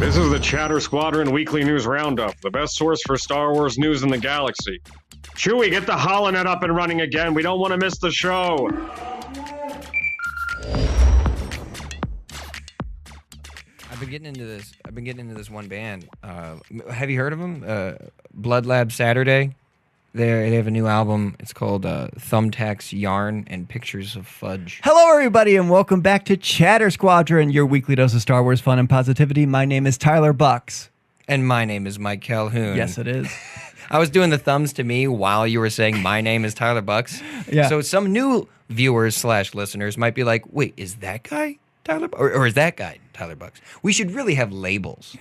This is the Chatter Squadron Weekly News Roundup, the best source for Star Wars news in the galaxy. Chewie, get the holonet up and running again. We don't want to miss the show. I've been getting into this one band. Have you heard of them? Blood Lab Saturday. They have a new album. It's called Thumbtacks, Yarn, and Pictures of Fudge. Hello, everybody, and welcome back to Chatter Squadron, your weekly dose of Star Wars fun and positivity. My name is Tyler Bucks. And my name is Mike Calhoun. Yes, it is. I was doing the thumbs to me while you were saying my name is Tyler Bucks. Yeah. So some new viewers / listeners might be like, wait, is that guy Tyler Bucks? Or is that guy Tyler Bucks? We should really have labels.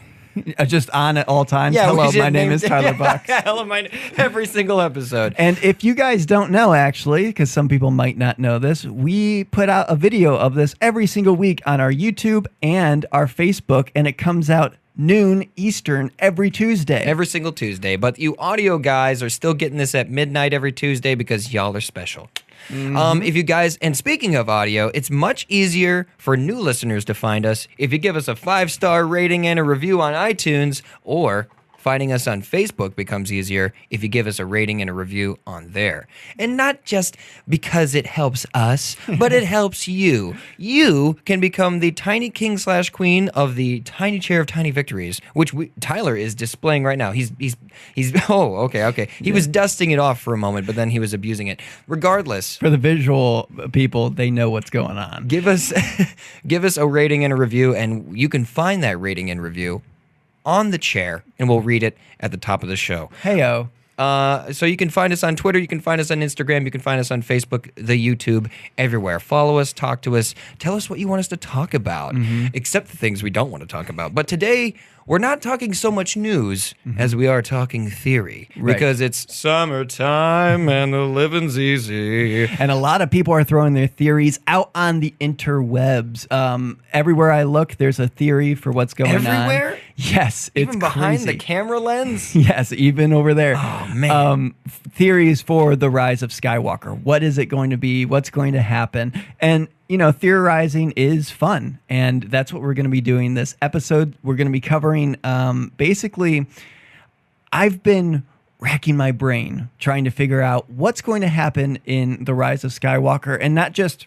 Just on at all times. Yeah, hello, my name is Tyler Bucks. Hello, every single episode. And if you guys don't know, actually, because some people might not know this, we put out a video of this every single week on our YouTube and our Facebook, and it comes out noon Eastern every Tuesday. Every single Tuesday. But you audio guys are still getting this at midnight every Tuesday because y'all are special. If you guys, and speaking of audio, it's much easier for new listeners to find us if you give us a 5-star rating and a review on iTunes, or finding us on Facebook becomes easier if you give us a rating and a review on there. And not just because it helps us, but it helps you. You can become the tiny king / queen of the tiny chair of tiny victories, which Tyler is displaying right now. He's oh, okay. He was dusting it off for a moment, but then he was abusing it. Regardless, For the visual people, they know what's going on. give us a rating and a review, and you can find that rating and review on the chair, and we'll read it at the top of the show. Heyo. So you can find us on Twitter, you can find us on Instagram, you can find us on Facebook, the YouTube, everywhere. Follow us, talk to us, tell us what you want us to talk about, except the things we don't want to talk about. But today, we're not talking so much news as we are talking theory, because it's summertime and the living's easy. And a lot of people are throwing their theories out on the interwebs. Everywhere I look, there's a theory for what's going on. Everywhere? Yes, it's Even behind crazy. the camera lens? Yes, even over there. Oh, man. Theories for the Rise of Skywalker. What is it going to be? What's going to happen? And, you know, theorizing is fun. And that's what we're going to be doing this episode. We're going to be covering, basically, I've been racking my brain trying to figure out what's going to happen in the Rise of Skywalker, and not just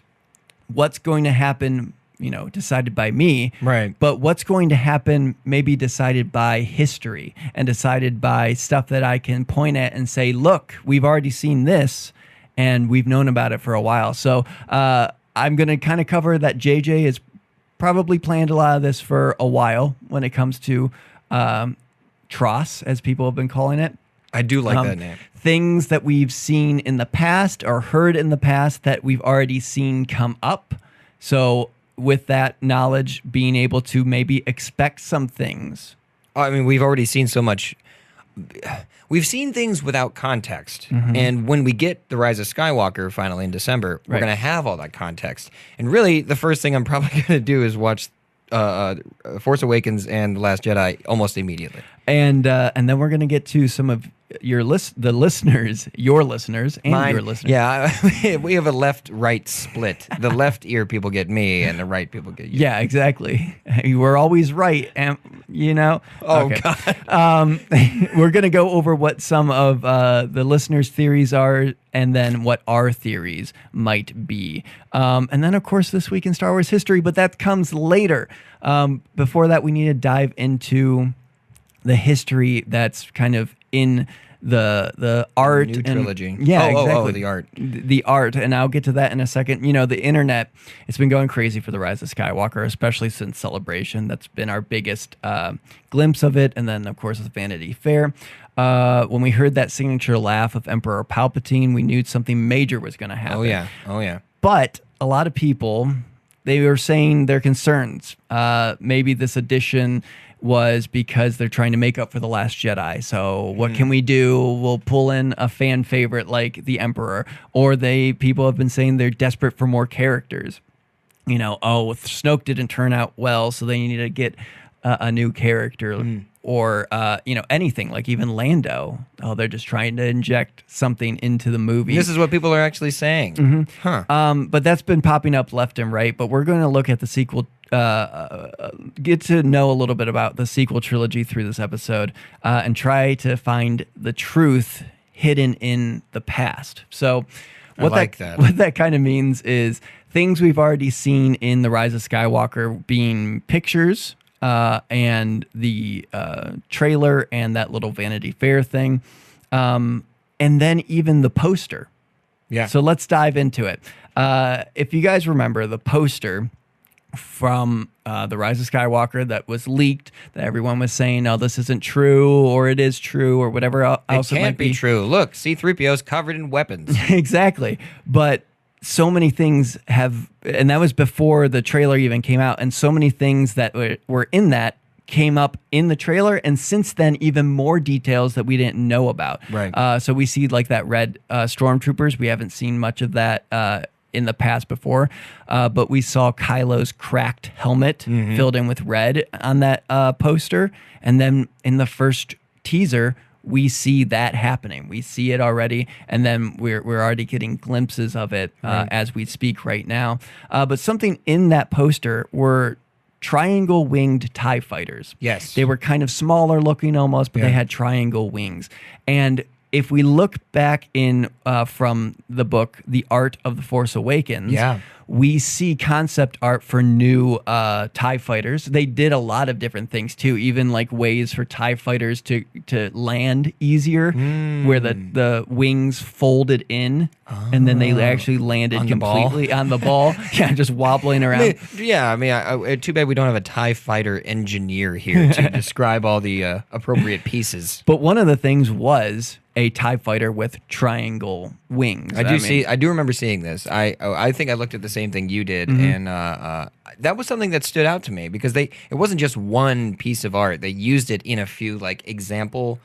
what's going to happen, you know, decided by me, Right. but what's going to happen maybe decided by history and decided by stuff that I can point at and say, look, we've already seen this and we've known about it for a while. So I'm going to kind of cover that JJ has probably planned a lot of this for a while when it comes to TROS, as people have been calling it. I do like that name. Things that we've seen in the past or heard in the past that we've already seen come up. So with that knowledge, being able to maybe expect some things. I mean, we've already seen so much. We've seen things without context. And when we get The Rise of Skywalker finally in December, we're Right. going to have all that context. And really, the first thing I'm probably going to do is watch Force Awakens and The Last Jedi almost immediately. And then we're going to get to some of your listeners, and your listeners. Yeah, we have a left-right split. The left ear people get me, and the right people get you. Yeah, exactly. We're always right, and you know. Oh, okay. God. We're gonna go over what some of the listeners' theories are, and then what our theories might be. And then, of course, this week in Star Wars history, but that comes later. Before that, we need to dive into the history that's kind of in the art New and trilogy. Yeah, oh, exactly. the art. The art, and I'll get to that in a second. You know, the internet, it's been going crazy for the Rise of Skywalker, especially since Celebration. That's been our biggest glimpse of it, and then of course the Vanity Fair. When we heard that signature laugh of Emperor Palpatine, we knew something major was going to happen. Oh yeah. But a lot of people, they were saying their concerns. Maybe this edition was because they're trying to make up for The Last Jedi. So what can we do? We'll pull in a fan favorite like the Emperor. Or people have been saying they're desperate for more characters. You know, Snoke didn't turn out well, so they need to get a new character. Or, you know, anything, like even Lando. Oh, they're just trying to inject something into the movie. This is what people are actually saying. Huh. But that's been popping up left and right. But we're going to look at the sequel get to know a little bit about the sequel trilogy through this episode and try to find the truth hidden in the past. So what that kind of means is things we've already seen in the Rise of Skywalker being pictures and the trailer and that little Vanity Fair thing, and then even the poster. Yeah. So let's dive into it. If you guys remember the poster from the Rise of Skywalker that was leaked, that everyone was saying, "Oh, this isn't true," or "It is true," or whatever else it might can't be true. Look, C-3PO's covered in weapons. Exactly. But so many things have, and that was before the trailer even came out, and so many things that were in that came up in the trailer, and since then even more details that we didn't know about. Right. So we see like that red stormtroopers. We haven't seen much of that in the past before, but we saw Kylo's cracked helmet filled in with red on that poster, and then in the first teaser we see that happening. We see it already, and then we're already getting glimpses of it as we speak right now. But something in that poster were triangle winged TIE fighters. Yes. They were kind of smaller looking almost, but they had triangle wings. And if we look back in from the book, The Art of the Force Awakens, we see concept art for new TIE fighters. They did a lot of different things too, even like ways for TIE fighters to land easier, where the wings folded in and then they actually landed completely on the ball. Yeah, just wobbling around. Too bad we don't have a TIE fighter engineer here to describe all the appropriate pieces. But one of the things was a TIE fighter with triangle wings. I do remember seeing this. I think I looked at the same thing you did, and that was something that stood out to me because it wasn't just one piece of art. They used it in a few like example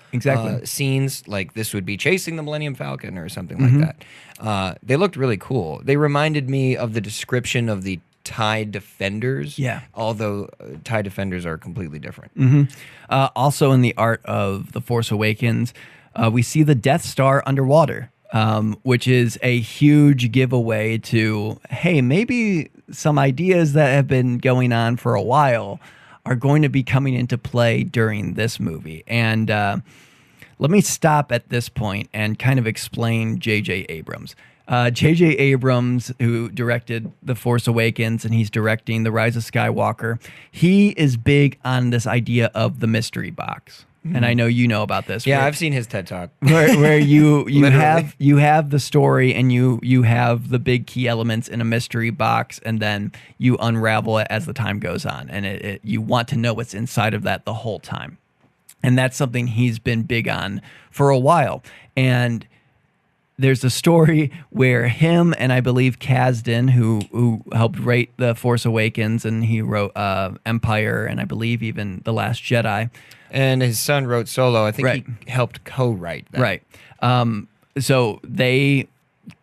scenes, like this would be chasing the Millennium Falcon or something like that. They looked really cool. They reminded me of the description of the TIE Defenders. Yeah. Although TIE Defenders are completely different. Also in the Art of the Force Awakens, we see the Death Star underwater, which is a huge giveaway to, hey, maybe some ideas that have been going on for a while are going to be coming into play during this movie. And let me stop at this point and kind of explain J.J. Abrams. J.J. Abrams, who directed The Force Awakens, and he's directing The Rise of Skywalker, he is big on this idea of the mystery box. And I know you know about this. Yeah, I've seen his TED Talk. Where you have the story and you have the big key elements in a mystery box, and then you unravel it as the time goes on, and you want to know what's inside of that the whole time. And that's something he's been big on for a while. And there's a story where him and I believe Kasdan, who helped write The Force Awakens, and he wrote Empire, and I believe even The Last Jedi. And his son wrote Solo. I think he helped co-write that. Right. So they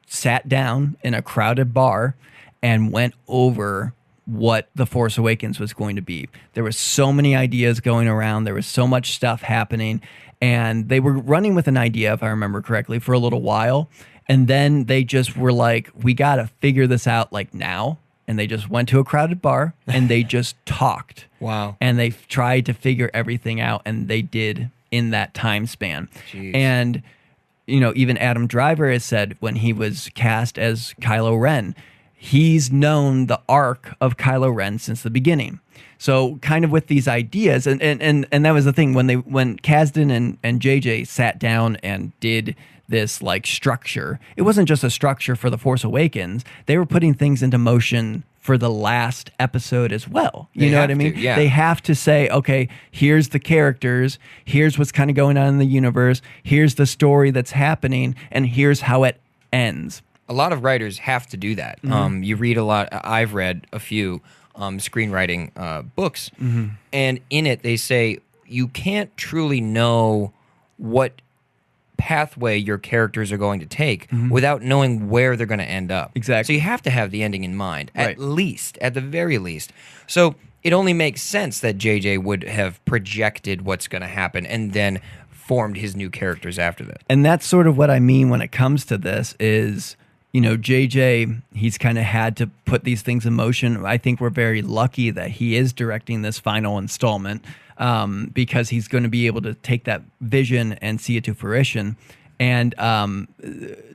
sat down in a crowded bar and went over what The Force Awakens was going to be. There were so many ideas going around. There was so much stuff happening. And they were running with an idea, if I remember correctly, for a little while. And then they just were like, we got to figure this out like now. And they just went to a crowded bar and they just talked. Wow. And they tried to figure everything out, and they did in that time span. Jeez. And, even Adam Driver has said when he was cast as Kylo Ren, he's known the arc of Kylo Ren since the beginning. So kind of with these ideas, and that was the thing, when Kasdan and JJ sat down and did this like structure, it wasn't just a structure for The Force Awakens. They were putting things into motion for the last episode as well. You know what I mean? Yeah. They have to say, okay, here's the characters, here's what's kind of going on in the universe, here's the story that's happening, and here's how it ends. A lot of writers have to do that. You read a lot. I've read a few screenwriting books, and in it they say you can't truly know what pathway your characters are going to take without knowing where they're going to end up. Exactly. So you have to have the ending in mind, at the very least. So it only makes sense that JJ would have projected what's going to happen and then formed his new characters after that. And that's sort of what I mean when it comes to this is JJ, he's kind of had to put these things in motion. I think we're very lucky that he is directing this final installment, because he's going to be able to take that vision and see it to fruition. And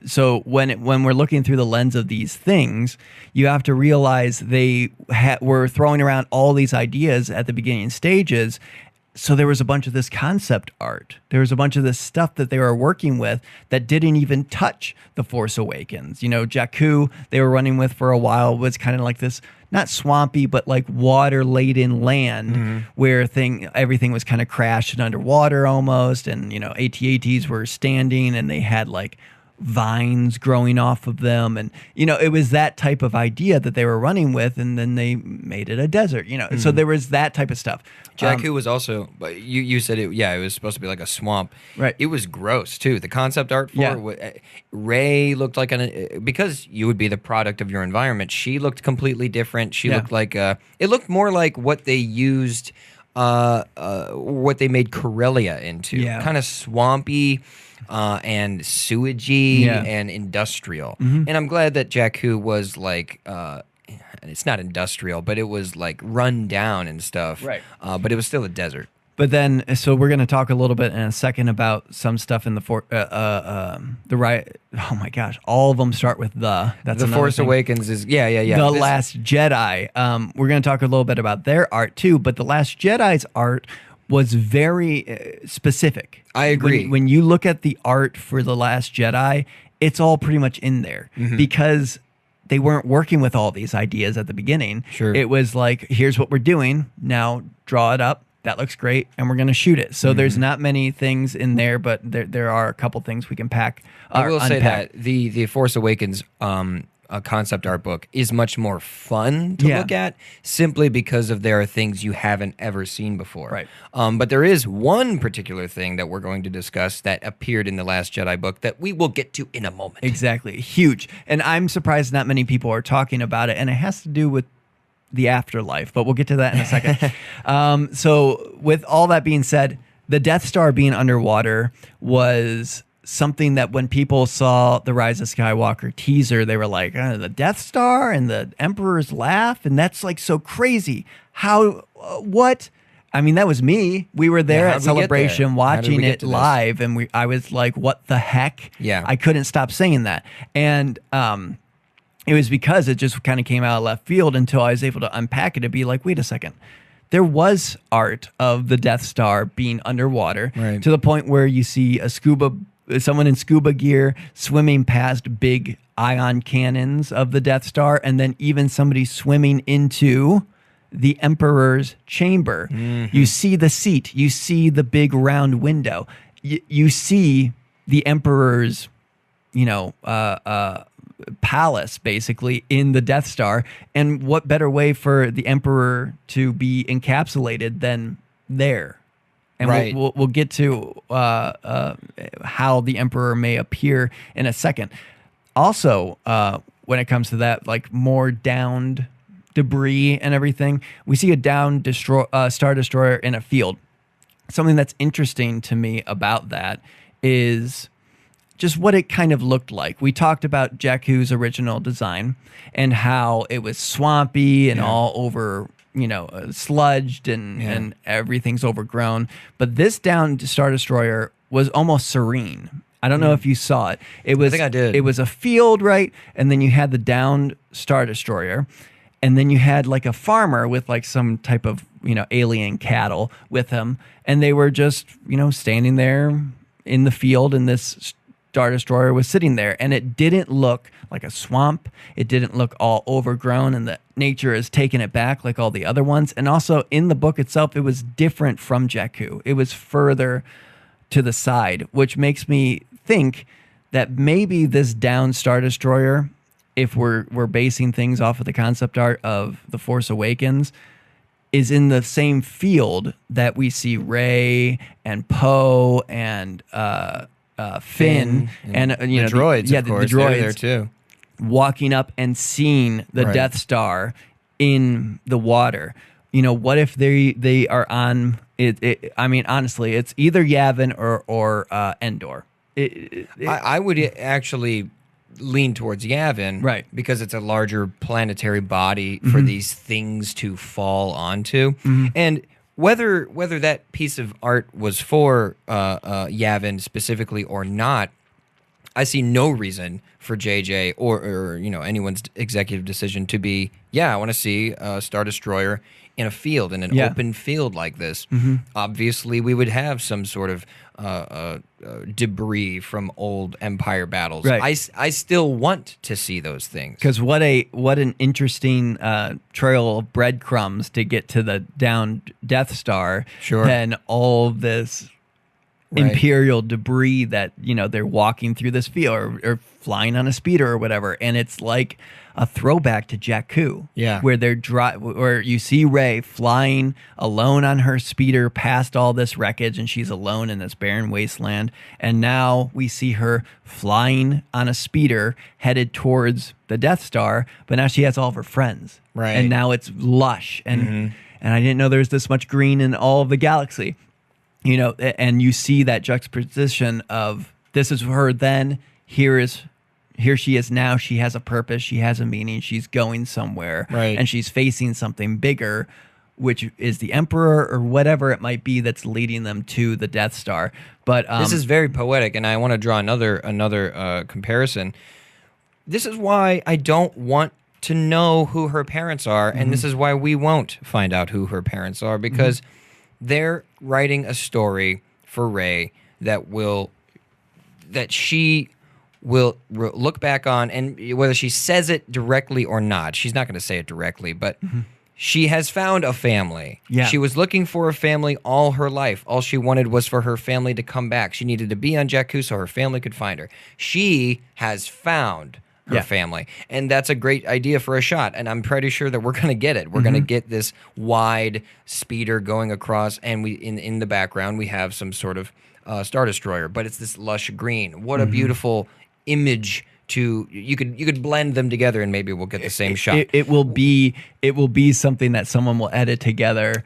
so when we're looking through the lens of these things, you have to realize they were throwing around all these ideas at the beginning stages. So there was a bunch of this concept art. There was a bunch of this stuff that they were working with that didn't even touch The Force Awakens. Jakku, they were running with for a while, was kind of like this, not swampy, but like water-laden land where everything was kind of crashed and underwater almost. And, AT-ATs were standing and they had like vines growing off of them. And, it was that type of idea that they were running with. And then they made it a desert, So there was that type of stuff. Jakku was also, you said it, it was supposed to be like a swamp. Right. It was gross too. The concept art for Rey looked like because you would be the product of your environment, she looked completely different. She looked like, it looked more like what they used, what they made Corellia into. Kind of swampy. And sewagey and industrial. And I'm glad that Jakku was like, it's not industrial, but it was like run down and stuff. Right. But it was still a desert. But then, so we're going to talk a little bit in a second about some stuff in the right. Oh my gosh, all of them start with the. That's The Force thing. Awakens is The Last Jedi. We're going to talk a little bit about their art too, but The Last Jedi's art was very specific. I agree. When you look at the art for The Last Jedi, it's all pretty much in there because they weren't working with all these ideas at the beginning. Sure. It was like, here's what we're doing. Now draw it up. That looks great. And we're going to shoot it. So there's not many things in there, but there are a couple things we can pack. I will say that the Force Awakens a concept art book is much more fun to look at simply because there are things you haven't ever seen before. Right. But there is one particular thing that we're going to discuss that appeared in the Last Jedi book that we will get to in a moment. Exactly. Huge. And I'm surprised not many people are talking about it. And it has to do with the afterlife, but we'll get to that in a second. So with all that being said, the Death Star being underwater was something that when people saw the Rise of Skywalker teaser, they were like, the Death Star and the Emperor's laugh, and that's like so crazy. How, what? I mean, that was me. We were there at Celebration watching it live, and I was like, what the heck? Yeah. I couldn't stop saying that. And it was because it just kind of came out of left field until I was able to unpack it and be like, wait a second. There was art of the Death Star being underwater to the point where you see someone in scuba gear swimming past big ion cannons of the Death Star, and then even somebody swimming into the Emperor's chamber. You see the seat. You see the big round window. You see the Emperor's, palace, basically, in the Death Star. And what better way for the Emperor to be encapsulated than there? And we'll get to how the Emperor may appear in a second. Also, when it comes to that, like more downed debris and everything, we see a downed Star Destroyer in a field. Something that's interesting to me about that is just what it kind of looked like. We talked about Jakku's original design and how it was swampy and all over, sludged and everything's overgrown. But this downed Star Destroyer was almost serene. I don't know if you saw it. I think I did. It was a field, right? And then you had the downed Star Destroyer. And then you had like a farmer with like some type of, alien cattle with him. And they were just, standing there in the field, and this Star Destroyer was sitting there. And it didn't look like a swamp. It didn't look all overgrown, and the nature has taken it back like all the other ones. And also in the book itself, it was different from Jakku. It was further to the side, which makes me think that maybe this down Star Destroyer, if we're basing things off of the concept art of The Force Awakens, is in the same field that we see Rey and Poe and Finn and the droids. the droids droids there too, walking up and seeing the Death Star in the water. What if they are on it? I mean, honestly, it's either Yavin or Endor. I would actually lean towards Yavin, Right. because it's a larger planetary body for these things to fall onto, and whether that piece of art was for Yavin specifically or not, I see no reason for JJ or anyone's executive decision to be, I want to see a Star Destroyer in a field, in an open field like this. Obviously, we would have some sort of debris from old Empire battles. Right. I still want to see those things. Because what an interesting trail of breadcrumbs to get to the down Death Star. Sure. Than all of this Imperial debris that they're walking through this field or flying on a speeder or whatever, and it's like a throwback to Jakku, where where you see Rey flying alone on her speeder past all this wreckage, and she's alone in this barren wasteland, and now we see her flying on a speeder headed towards the Death Star, but now she has all of her friends, and now it's lush, and I didn't know there was this much green in all of the galaxy. And you see that juxtaposition of this is her then, here she is now. She has a purpose. She has a meaning. She's going somewhere. Right. And she's facing something bigger, which is the Emperor or whatever it might be that's leading them to the Death Star. But this is very poetic, and I want to draw another comparison. This is why I don't want to know who her parents are, and this is why we won't find out who her parents are, because they're writing a story for Rey that she will look back on, and whether she says it directly or not, she's not going to say it directly, but she has found a family. Yeah. She was looking for a family all her life. All she wanted was for her family to come back. She needed to be on Jakku so her family could find her. She has found her family, and that's a great idea for a shot, and I'm pretty sure that we're going to get it. We're going to get this wide speeder going across, and we in the background we have some sort of Star Destroyer, but it's this lush green. What a beautiful image. You could blend them together, and maybe we'll get the same shot. It will be something that someone will edit together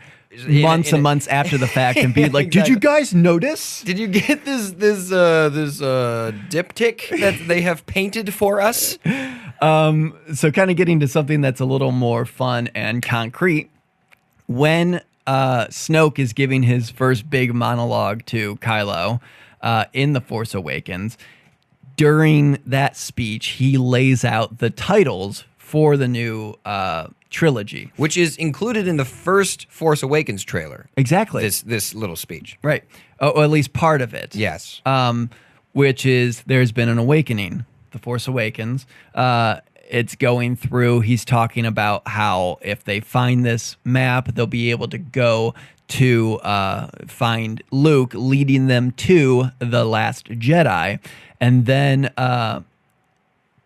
months and months after the fact and be like, "Did you guys notice? Did you get this diptych that they have painted for us?" So kind of getting to something that's a little more fun and concrete. When Snoke is giving his first big monologue to Kylo in The Force Awakens, during that speech, he lays out the titles for the new trilogy, which is included in the first Force Awakens trailer. Exactly. This little speech. Right. Or at least part of it. Yes. Which is, there's been an awakening, The Force Awakens. It's going through, he's talking about how if they find this map, they'll be able to go to find Luke, leading them to the Last Jedi. And then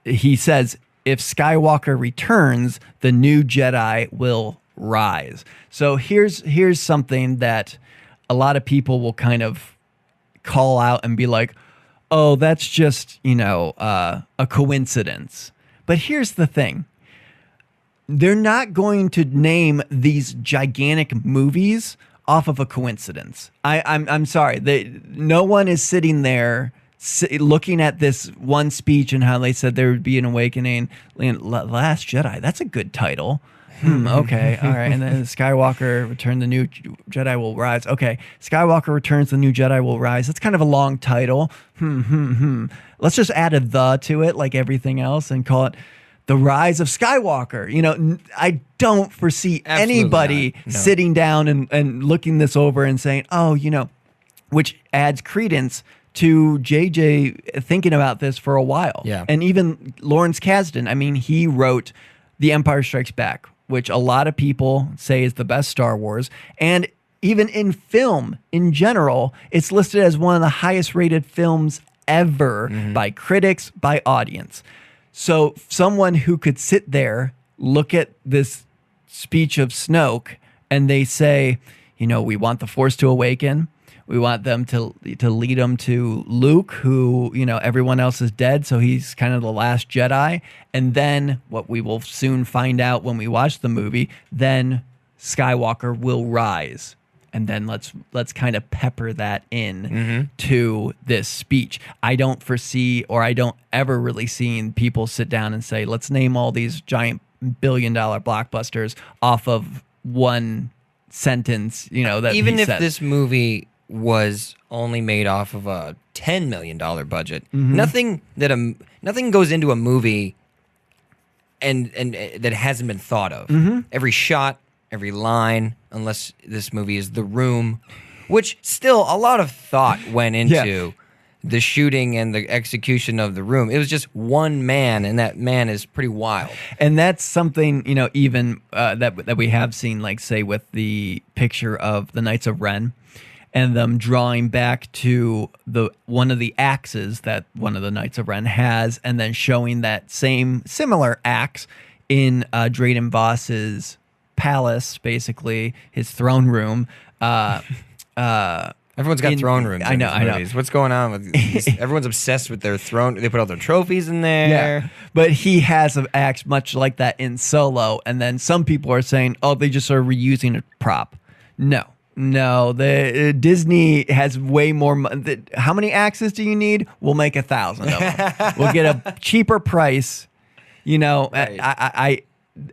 he says, if Skywalker returns, the new Jedi will rise. So here's something that a lot of people will kind of call out and be like, oh, that's just, a coincidence. But here's the thing. They're not going to name these gigantic movies off of a coincidence. I'm sorry. No one is sitting there looking at this one speech and how they said there would be an awakening. Last Jedi, that's a good title. Okay, all right. And then Skywalker Return, the new Jedi will rise. Okay, Skywalker Returns, the new Jedi will rise. That's kind of a long title. Let's just add a "the" to it, like everything else, and call it The Rise of Skywalker. I don't foresee anybody sitting down and looking this over and saying, oh, which adds credence to JJ thinking about this for a while. Yeah. And even Lawrence Kasdan, he wrote The Empire Strikes Back, which a lot of people say is the best Star Wars. And even in film, in general, it's listed as one of the highest rated films ever by critics, by audience. So someone who could sit there, look at this speech of Snoke, and they say, we want the Force to awaken. We want them to lead them to Luke, who, everyone else is dead, so he's kind of the last Jedi. And then what we will soon find out when we watch the movie, then Skywalker will rise. and then let's kind of pepper that in to this speech. I don't foresee, or I don't ever really seen people sit down and say, let's name all these giant billion-dollar blockbusters off of one sentence, that even he if said. this movie was only made off of a $10 million budget, nothing goes into a movie and that hasn't been thought of. Every shot, every line, unless this movie is The Room, which still a lot of thought went into the shooting and the execution of The Room. It was just one man, and that man is pretty wild. And that's something, even that we have seen, like, say, with the picture of the Knights of Ren, and them drawing back to one of the axes that one of the Knights of Ren has, and then showing that similar axe in Drayden Voss's palace, basically his throne room. Everyone's got throne rooms. I know. What's going on with these? Everyone's obsessed with their throne. They put all their trophies in there. Yeah, but he has an axe much like that in Solo, and then some people are saying, "Oh, they just are reusing a prop." No, the Disney has way more. How many axes do you need? We'll make 1,000 of them. We'll get a cheaper price. Right. I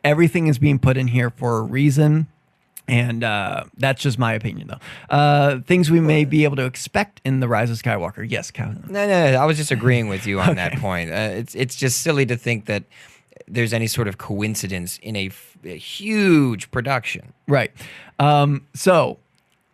everything is being put in here for a reason. And that's just my opinion, though. Things we may be able to expect in The Rise of Skywalker. Yes, Kevin. No, I was just agreeing with you on that point. It's just silly to think that there's any sort of coincidence in a huge production. Right. So,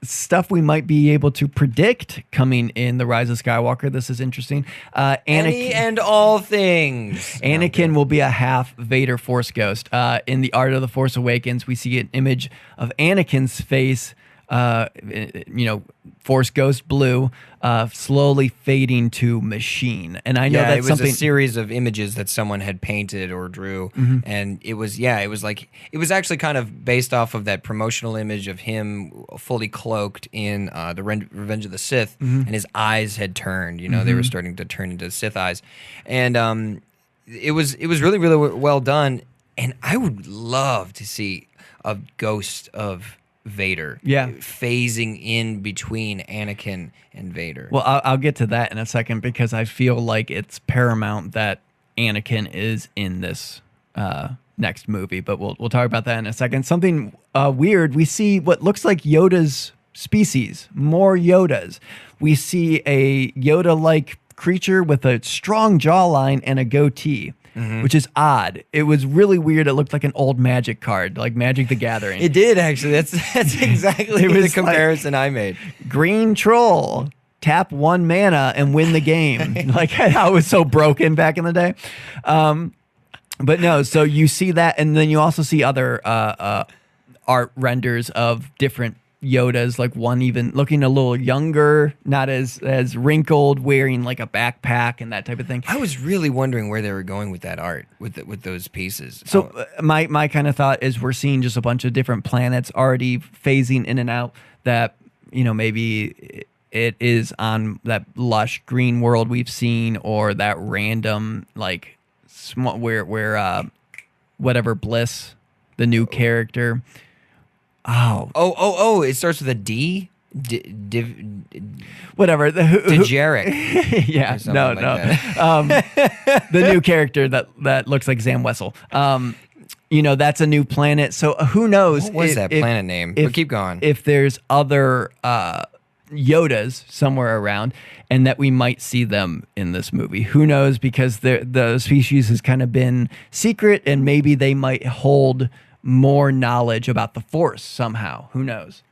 stuff we might be able to predict coming in The Rise of Skywalker. This is interesting. Any and all things. Anakin will be a half Vader Force ghost. In The Art of the Force Awakens, we see an image of Anakin's face, Force Ghost blue, slowly fading to machine. And I know that's it was something. a series of images that someone had painted or drew, and it was actually kind of based off of that promotional image of him fully cloaked in the Revenge of the Sith, and his eyes had turned. They were starting to turn into Sith eyes, and it was really, really well done. And I would love to see a ghost of Vader, phasing in between Anakin and Vader. Well, I'll get to that in a second, because I feel like it's paramount that Anakin is in this next movie, but we'll talk about that in a second. Something weird, we see what looks like Yoda's species, more Yodas. We see a Yoda-like creature with a strong jawline and a goatee. Which is odd. It was really weird. It looked like an old Magic card, like Magic the Gathering. It did, actually. That's exactly the comparison I made. Green troll, tap 1 mana and win the game. Like how it was so broken back in the day. But no, so you see that, and then you also see other art renders of different Yodas, like one even looking a little younger, not as wrinkled, wearing like a backpack and that type of thing. I was really wondering where they were going with that art, with those pieces. So my kind of thought is we're seeing just a bunch of different planets already phasing in and out, that maybe it is on that lush green world we've seen, or that random like where whatever Bliss, the new character. Oh! It starts with a D. Whatever. Dejeric. Yeah. No. The new character that looks like Zam Wessel. That's a new planet. So who knows? What was that planet name? But keep going. If there's other Yodas somewhere around, and that we might see them in this movie. Who knows? Because the species has kind of been secret, and maybe they might hold more knowledge about the Force somehow. Who knows?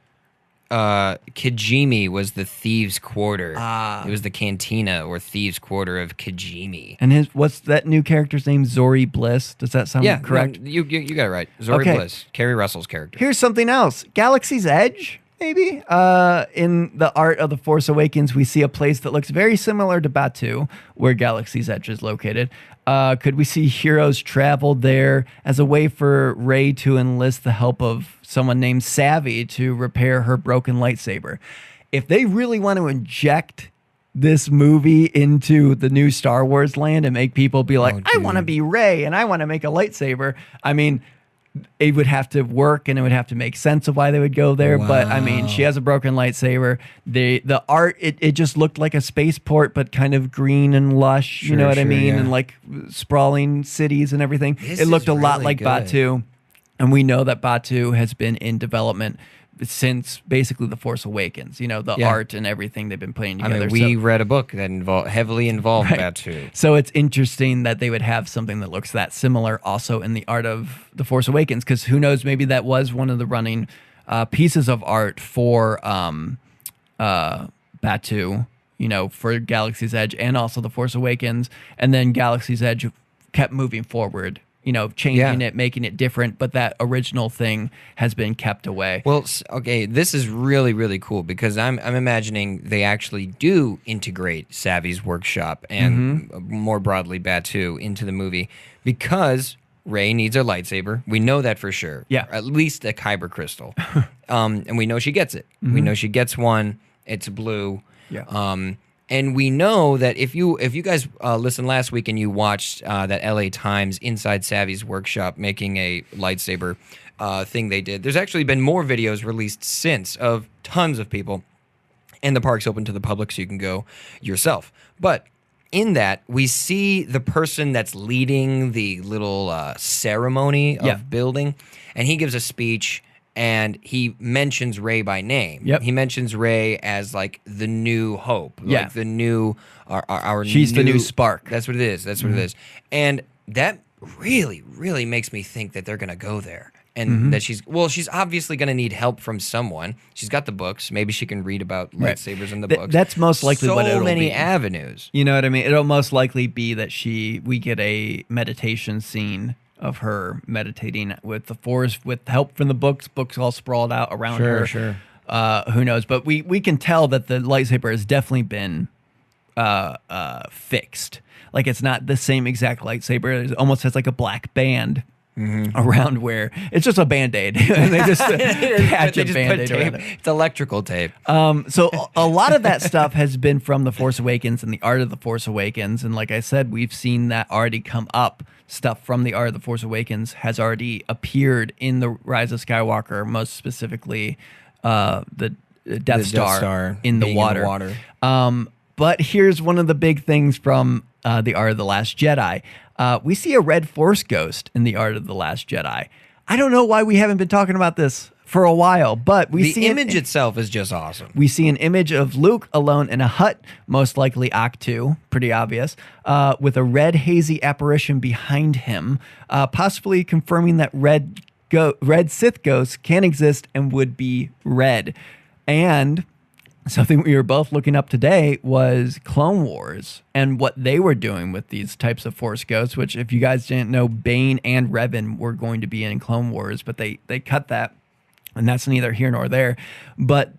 Kijimi was the thieves' quarter. It was the cantina or thieves' quarter of Kijimi. And what's that new character's name? Zori Bliss. Does that sound correct? No, you got it right. Zori Bliss, Kerry Russell's character. Here's something else. Galaxy's Edge, maybe. In The Art of the Force Awakens, we see a place that looks very similar to Batuu, where Galaxy's Edge is located. Could we see heroes travel there as a way for Rey to enlist the help of someone named Savvy to repair her broken lightsaber? If they really want to inject this movie into the new Star Wars land and make people be like, I want to be Rey and I want to make a lightsaber, I mean, it would have to work and it would have to make sense of why they would go there. But I mean, she has a broken lightsaber. The art, it just looked like a spaceport, but kind of green and lush. You know what I mean? Yeah. And like sprawling cities and everything. It looked a lot really like good. Batu. And we know that Batu has been in development since basically The Force Awakens, the art and everything they've been putting I together. mean, we read a book that heavily involved Batu. So it's interesting that they would have something that looks that similar also in the art of The Force Awakens, because who knows, maybe that was one of the running pieces of art for Batu, for Galaxy's Edge and also The Force Awakens, and then Galaxy's Edge kept moving forward. Changing it, making it different, but that original thing has been kept away. Well, okay, this is really, really cool because I'm imagining they actually do integrate Savvy's workshop and more broadly Batu into the movie because Rey needs a lightsaber. We know that for sure. Yeah. At least a kyber crystal. And we know she gets it. We know she gets one. It's blue. Yeah. And we know that if you guys listened last week and you watched that LA Times Inside Savvy's workshop making a lightsaber thing they did, there's actually been more videos released since of tons of people, and the park's open to the public so you can go yourself. But in that, we see the person that's leading the little ceremony of building, and he gives a speech. And he mentions Rey by name. Yep. He mentions Rey as like the new hope, like the new our. She's the new spark. That's what it is. That's what it is. And that really, really makes me think that they're gonna go there, and that she's obviously gonna need help from someone. She's got the books. Maybe she can read about lightsabers in the books. That's most likely what it'll be. So many avenues. You know what I mean? It'll most likely be that we get a meditation scene of her meditating with the Force, with help from the books all sprawled out around her. Sure. Who knows? But we can tell that the lightsaber has definitely been fixed. Like it's not the same exact lightsaber. It almost has like a black band around where it's just a Band-Aid. And they just patch a Band-Aid around it. It's electrical tape. So a lot of that stuff has been from The Force Awakens and the art of The Force Awakens. And like I said, we've seen that already come up. Stuff from the art of The Force Awakens has already appeared in the Rise of Skywalker, most specifically the Death Star in the water. But here's one of the big things from the art of The Last Jedi. We see a red Force ghost in the art of The Last Jedi. I don't know why we haven't been talking about this for a while, but we see the image itself is just awesome. We see an image of Luke alone in a hut, most likely Octu, pretty obvious, with a red hazy apparition behind him, possibly confirming that red Sith ghosts can exist and would be red. And something we were both looking up today was Clone Wars and what they were doing with these types of Force ghosts, which if you guys didn't know, Bane and Revan were going to be in Clone Wars, but they cut that. And that's neither here nor there. But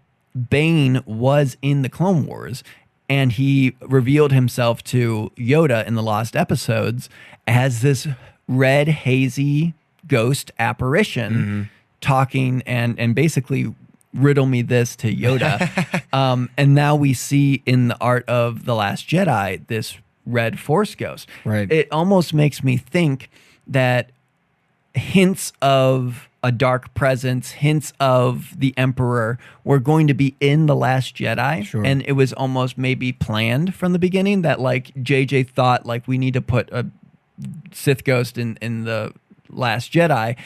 Bane was in the Clone Wars, and he revealed himself to Yoda in the Lost Episodes as this red, hazy ghost apparition talking and basically riddle me this to Yoda. And now we see in the art of The Last Jedi this red Force ghost. Right. It almost makes me think that hints of a dark presence, hints of the Emperor were going to be in The Last Jedi. Sure. And it was almost maybe planned from the beginning that like JJ thought like we need to put a Sith ghost in The Last Jedi.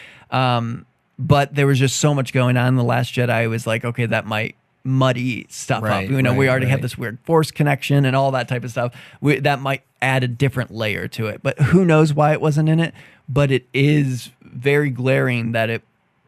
But there was just so much going on in The Last Jedi. It was like, okay, that might muddy stuff up. We already have this weird Force connection and all that type of stuff. That might add a different layer to it. But who knows why it wasn't in it? But it is very glaring that it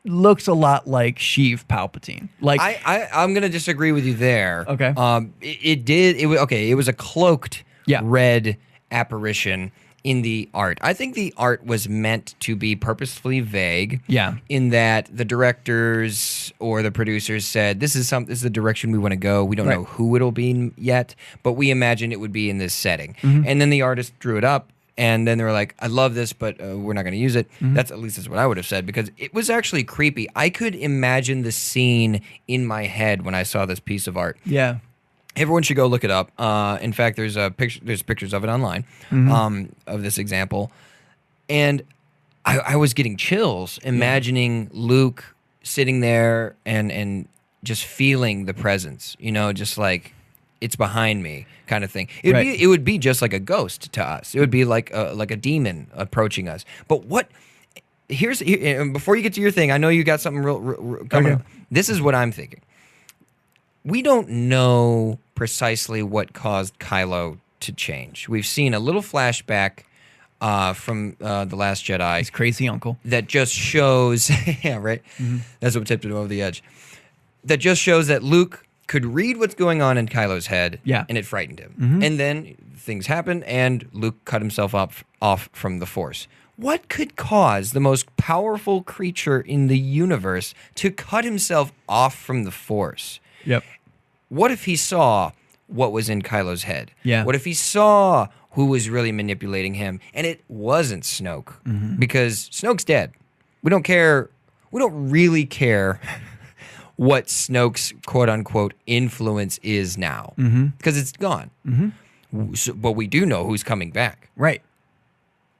looks a lot like Sheev Palpatine. Like I'm gonna disagree with you there. Okay. It was a cloaked Yeah. red apparition in the art. I think the art was meant to be purposefully vague. Yeah. In that the directors or the producers said, this is the direction we want to go. We don't know who it'll be yet, but we imagine it would be in this setting. And then the artist drew it up, and then they were like, I love this, but we're not going to use it. That's what I would have said, because it was actually creepy. I could imagine the scene in my head when I saw this piece of art. Yeah. Everyone should go look it up. In fact, there's pictures of it online of this example, and I was getting chills imagining Luke sitting there and just feeling the presence, just like it's behind me kind of thing. It would be just like a ghost to us. It would be like a demon approaching us. But before you get to your thing, I know you got something real coming up. This is what I'm thinking. We don't know precisely what caused Kylo to change. We've seen a little flashback from The Last Jedi. His crazy uncle. That just shows, yeah, right? Mm-hmm. That's what tipped him over the edge. That just shows that Luke could read what's going on in Kylo's head, and it frightened him. Mm-hmm. And then things happened, and Luke cut himself off from the Force. What could cause the most powerful creature in the universe to cut himself off from the Force? Yep. What if he saw what was in Kylo's head? Yeah. What if he saw who was really manipulating him, and it wasn't Snoke? Mm-hmm. Because Snoke's dead. We don't care. We don't really care what Snoke's quote-unquote influence is now, because it's gone. Mm-hmm. So, but we do know who's coming back. Right.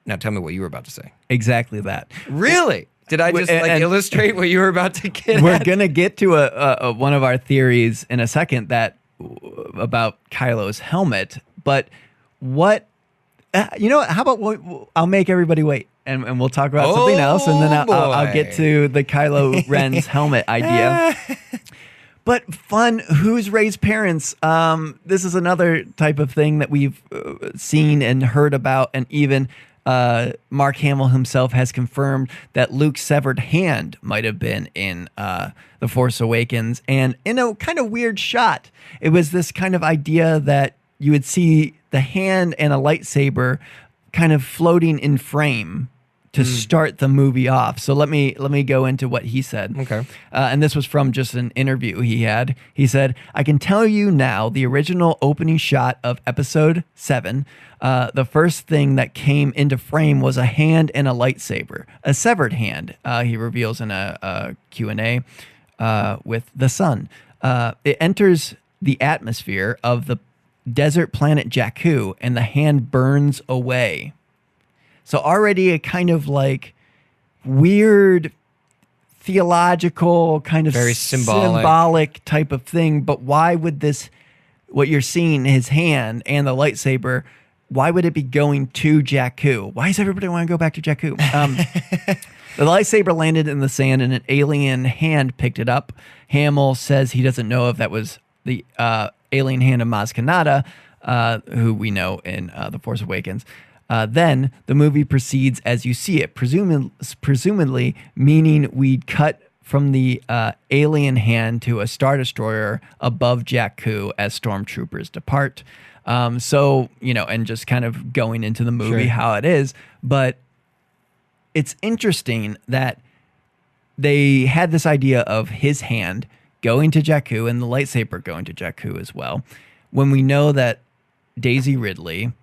Now tell me what you were about to say. Exactly that. Really? Did I just illustrate what you were about to get We're at? going to get to a one of our theories in a second about Kylo's helmet, but what... how about I'll make everybody wait, and we'll talk about something else, and then I'll get to the Kylo Ren's helmet idea. But fun, who's Rey's parents? This is another type of thing that we've seen and heard about, and even Mark Hamill himself has confirmed that Luke's severed hand might have been in The Force Awakens, and in a kind of weird shot. It was this kind of idea that you would see the hand and a lightsaber kind of floating in frame to start the movie off. So let me go into what he said. Okay. And this was from just an interview he had. He said, "I can tell you now, the original opening shot of Episode 7, the first thing that came into frame was a hand and a lightsaber, a severed hand," he reveals in a Q&A with The Sun. "It enters the atmosphere of the desert planet Jakku, and the hand burns away." So already a kind of like weird theological kind of very symbolic type of thing. But why would this, what you're seeing, his hand and the lightsaber, why would it be going to Jakku? Why does everybody want to go back to Jakku? The lightsaber landed in the sand and an alien hand picked it up. Hamill says he doesn't know if that was the alien hand of Maz Kanata, who we know in The Force Awakens. Then the movie proceeds as you see it, presumably meaning we'd cut from the alien hand to a Star Destroyer above Jakku as stormtroopers depart. So, and just kind of going into the movie how it is. But it's interesting that they had this idea of his hand going to Jakku and the lightsaber going to Jakku as well, when we know that Daisy Ridley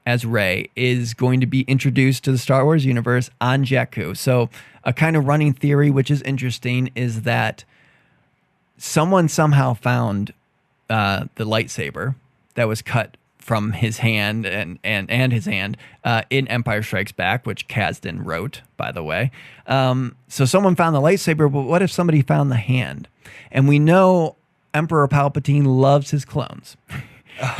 as Rey is going to be introduced to the Star Wars universe on Jakku. So a kind of running theory, which is interesting, is that someone somehow found the lightsaber that was cut from his hand and his hand in Empire Strikes Back, which Kasdan wrote, by the way. So someone found the lightsaber, but what if somebody found the hand? And we know Emperor Palpatine loves his clones.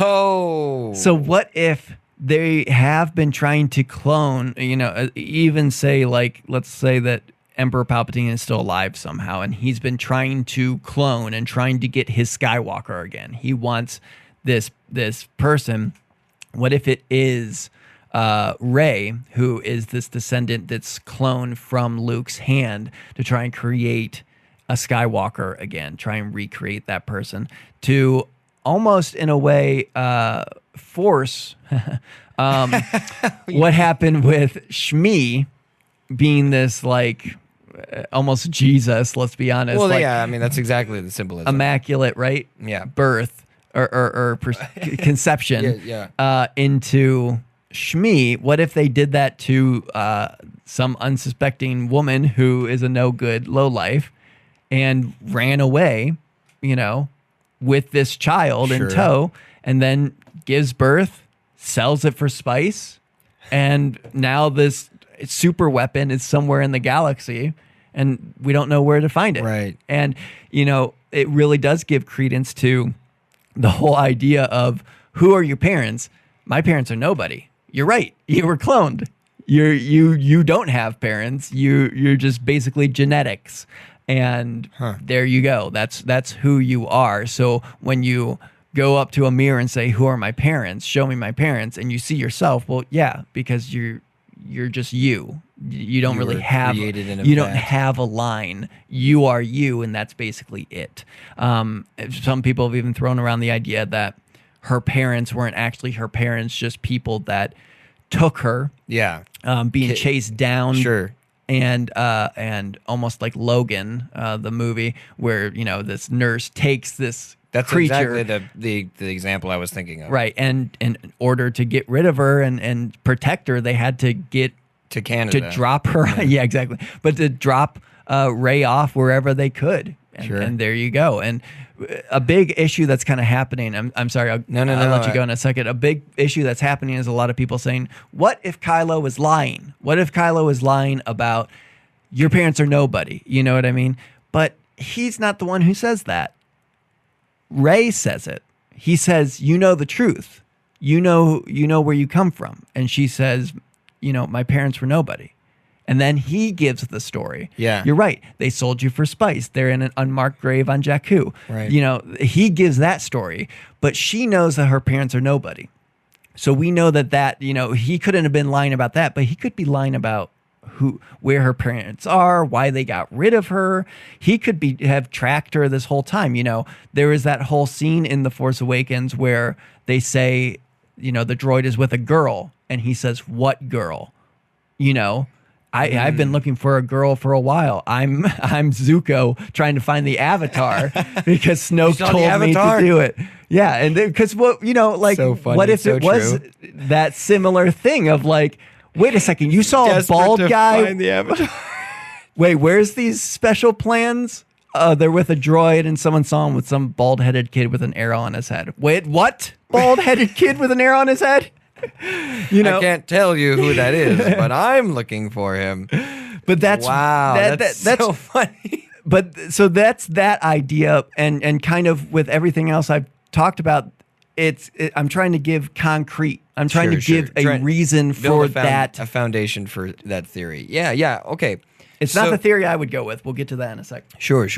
Oh. So what if they have been trying to clone, even say, like, let's say that Emperor Palpatine is still alive somehow, and he's been trying to clone and trying to get his Skywalker again. He wants this person. What if it is Rey, who is this descendant that's cloned from Luke's hand, to try and create a Skywalker again, try and recreate that person to almost in a way force what happened with Shmi being this like almost Jesus, let's be honest. Well, like, yeah, I mean, that's exactly the symbolism. Immaculate, right? Yeah. Birth or conception into Shmi. What if they did that to some unsuspecting woman who is a no good lowlife and ran away, with this child in tow, and then gives birth, sells it for spice, and now this super weapon is somewhere in the galaxy, and we don't know where to find it. Right. And, it really does give credence to the whole idea of who are your parents? My parents are nobody. You're right. You were cloned. You don't have parents. You're just basically genetics. And there you go. That's who you are. So when you go up to a mirror and say, "Who are my parents? Show me my parents," and you see yourself, well, yeah, because you're just you. You don't really have don't have a line. You are you, and that's basically it. Some people have even thrown around the idea that her parents weren't actually her parents, just people that took her. Yeah. Being chased down. Sure. And almost like Logan, the movie, where this nurse takes this creature. Exactly the example I was thinking of. Right, and in order to get rid of her and protect her, they had to get to Canada to drop her. Yeah, exactly. But to drop Rey off wherever they could, and there you go. And a big issue that's kind of happening. I'm sorry. I'll let you go in a second. A big issue that's happening is a lot of people saying, "What if Kylo is lying? What if Kylo is lying about your parents are nobody?" You know what I mean? But he's not the one who says that. Rey says it. He says, "You know the truth. You know where you come from." And she says, "My parents were nobody." And then he gives the story. Yeah. You're right. They sold you for spice. They're in an unmarked grave on Jakku. Right. He gives that story, but she knows that her parents are nobody. So we know that he couldn't have been lying about that, but he could be lying about where her parents are, why they got rid of her. He could have tracked her this whole time. There is that whole scene in The Force Awakens where they say, the droid is with a girl, and he says, "What girl?" I've been looking for a girl for a while. I'm Zuko trying to find the Avatar because Snoke told me to do it. Yeah, and because so funny, what if it was that similar thing of like, wait a second, you saw a bald guy. Find the Avatar. Wait, where's these special plans? They're with a droid, and someone saw him with some bald-headed kid with an arrow on his head. Wait, what? Bald-headed kid with an arrow on his head? I can't tell you who that is, but I'm looking for him. But that's that's so funny. But so that's that idea, and kind of with everything else I've talked about, I'm trying to give concrete. I'm trying to give a reason for that, a foundation for that theory. Yeah, okay. It's not the theory I would go with. We'll get to that in a second. Sure.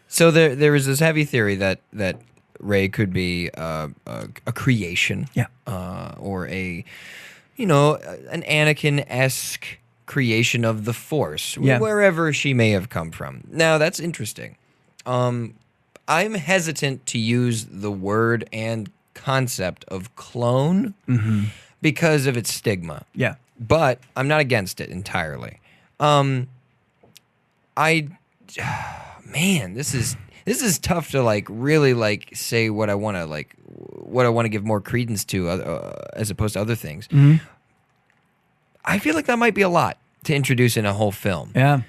So there is this heavy theory that Rey could be a creation, or an Anakin-esque creation of the Force, wherever she may have come from. Now that's interesting. I'm hesitant to use the word and concept of clone because of its stigma. Yeah, but I'm not against it entirely. This is tough to really say what I want to give more credence to as opposed to other things. Mm-hmm. I feel like that might be a lot to introduce in a whole film. Yeah.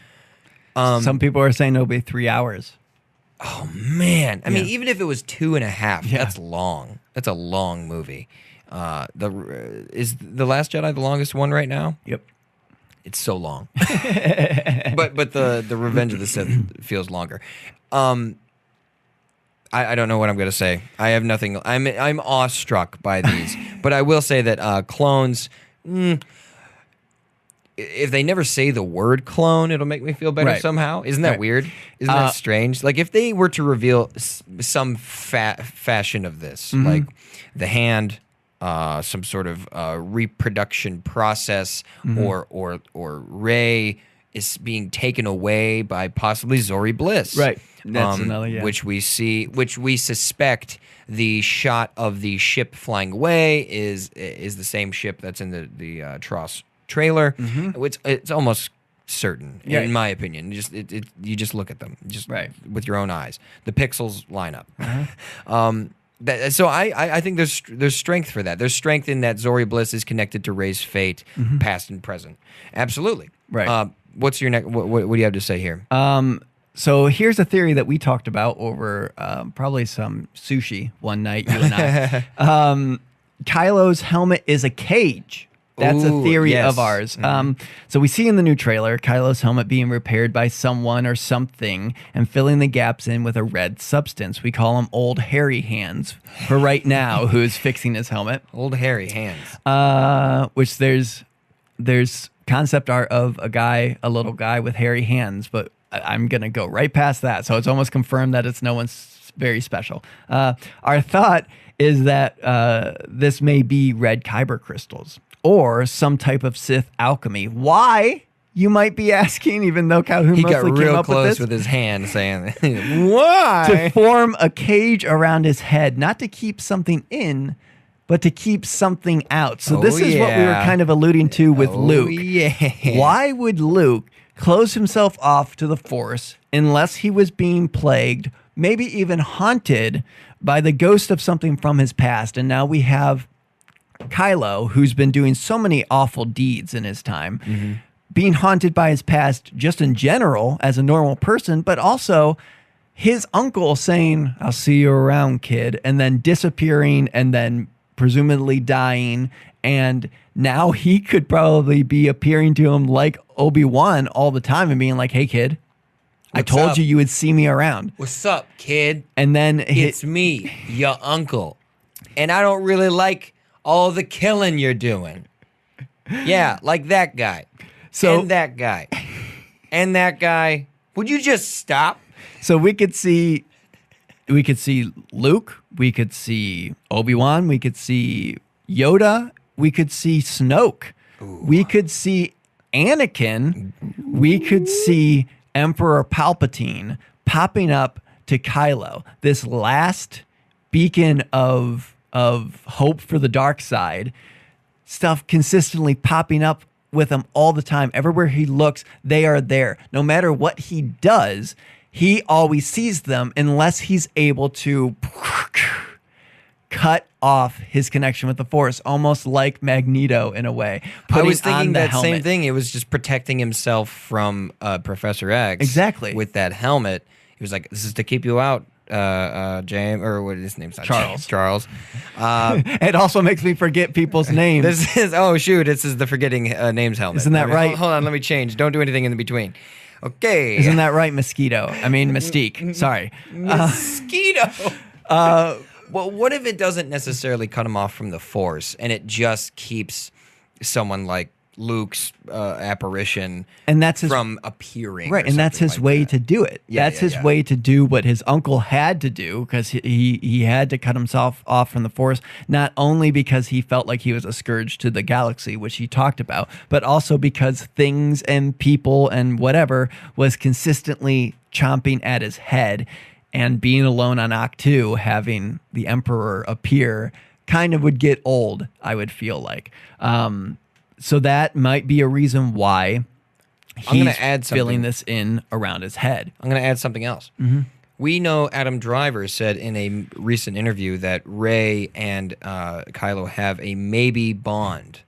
Some people are saying it'll be 3 hours. Oh man! I mean, even if it was 2.5, that's long. That's a long movie. Is The Last Jedi the longest one right now? Yep. It's so long. but the Revenge of the Sith feels longer. I don't know what I'm going to say. I have nothing. I'm awestruck by these. But I will say that clones, if they never say the word clone, it'll make me feel better somehow. Isn't that weird? Isn't that strange? Like if they were to reveal some fashion of this, like the hand, some sort of reproduction process, or Rey is being taken away by possibly Zori Bliss. Right. That's another, which we suspect the shot of the ship flying away is the same ship that's in the TROS trailer. It's almost certain, in my opinion. You just look at them, with your own eyes. The pixels line up. So I think there's strength for that. There's strength in that Zori Bliss is connected to Rey's fate, past and present. Absolutely. Right. What's your next? What do you have to say here? So here's a theory that we talked about over probably some sushi one night, you and I. Kylo's helmet is a cage. That's a theory yes. of ours. So we see in the new trailer Kylo's helmet being repaired by someone or something and filling the gaps in with a red substance. We call him Old Hairy Hands for right now, who's fixing his helmet. Old hairy hands. Which there's concept art of a little guy with hairy hands, but I'm going to go right past that. So it's almost confirmed that it's no one's very special. Our thought is that this may be red kyber crystals or some type of Sith alchemy. Why, you might be asking, even though Calhoun He mostly got came real up close with this? with his hand saying, why? To form a cage around his head, not to keep something in, but to keep something out. So this is what we were kind of alluding to with Luke. Yeah. Why would Luke close himself off to the Force unless he was being plagued, maybe even haunted by the ghost of something from his past? And now we have Kylo, who's been doing so many awful deeds in his time, being haunted by his past just in general as a normal person, but also his uncle saying, "I'll see you around, kid," and then disappearing and then presumably dying. And now he could probably be appearing to him like Obi-Wan all the time and being like, "Hey, kid, I told you would see me around. What's up, kid? And then It's me, your uncle. And I don't really like all the killing you're doing. Yeah, like that guy. And that guy. And that guy. Would you just stop?" So we could see Luke, we could see Obi-Wan, we could see Yoda, we could see Snoke, we could see Anakin, we could see Emperor Palpatine popping up to Kylo, this last beacon of hope for the dark side, stuff consistently popping up with him all the time. Everywhere he looks, they are there. No matter what he does, he always sees them unless he's able to cut off his connection with the Force, almost like Magneto in a way. I was thinking that same thing. It was just protecting himself from Professor X. Exactly. With that helmet. He was like, "This is to keep you out, James," or what his name's not Charles. Charles. It also makes me forget people's names. This is this is the forgetting names helmet. Isn't that right? Hold on, let me change. Don't do anything in between. Okay. Isn't that right, Mystique? Sorry. Mosquito. Well, what if it doesn't necessarily cut him off from the Force, and it just keeps someone like Luke's apparition from appearing? Right, and that's his way to do it. That's his way to do what his uncle had to do, because he had to cut himself off from the Force, not only because he felt like he was a scourge to the galaxy, which he talked about, but also because things and people and whatever was consistently chomping at his head. And being alone on Ahch-To, having the Emperor appear, kind of would get old, I would feel like. So that might be a reason why he's filling this in around his head. I'm going to add something else. We know Adam Driver said in a recent interview that Rey and Kylo have a maybe bond.